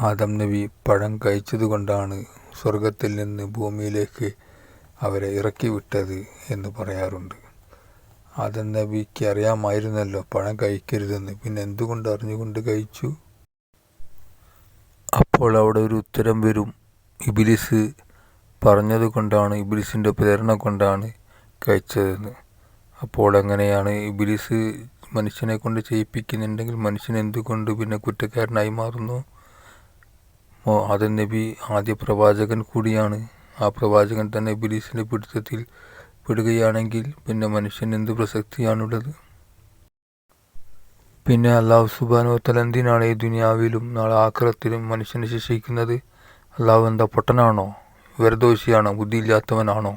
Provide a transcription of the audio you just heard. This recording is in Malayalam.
ആദം നബി പഴം കഴിച്ചതുകൊണ്ടാണ് സ്വർഗത്തിൽ നിന്ന് ഭൂമിയിലേക്ക് അവരെ ഇറക്കി വിട്ടത് എന്ന് പറയാറുണ്ട്. ആദം നബിക്ക് അറിയാമായിരുന്നല്ലോ പഴം കഴിക്കരുതെന്ന്, പിന്നെ എന്തുകൊണ്ട് അറിഞ്ഞുകൊണ്ട് കഴിച്ചു? അപ്പോൾ അവിടെ ഒരു ഉത്തരം വരും, ഇബ്ലീസ് പറഞ്ഞത് കൊണ്ടാണ്, ഇബ്ലീസിൻ്റെ പ്രേരണ കൊണ്ടാണ് കഴിച്ചതെന്ന്. അപ്പോൾ എങ്ങനെയാണ് ഇബ്ലീസ് മനുഷ്യനെ കൊണ്ട് ചെയ്യിപ്പിക്കുന്നുണ്ടെങ്കിൽ മനുഷ്യൻ എന്തുകൊണ്ട് പിന്നെ കുറ്റക്കാരനായി മാറുന്നു? ആദം നബി ആദ്യ പ്രവാചകൻ കൂടിയാണ്. ആ പ്രവാചകൻ തന്നെ ഇബ്ലീസിൻ്റെ പിടുത്തത്തിൽ പെടുകയാണെങ്കിൽ പിന്നെ മനുഷ്യൻ എന്ത് പ്രസക്തിയാണുള്ളത്? പിന്നെ അല്ലാഹു സുബ്ഹാനഹു വ തആല എന്തിനാണ് ഈ ദുനിയാവിലും നാളെ ആഖിറത്തിലും മനുഷ്യനെ ശിക്ഷിക്കുന്നത്? അല്ലാഹു എന്താ പൊട്ടനാണോ? വിവരദോഷിയാണോ? ബുദ്ധിയില്ലാത്തവനാണോ?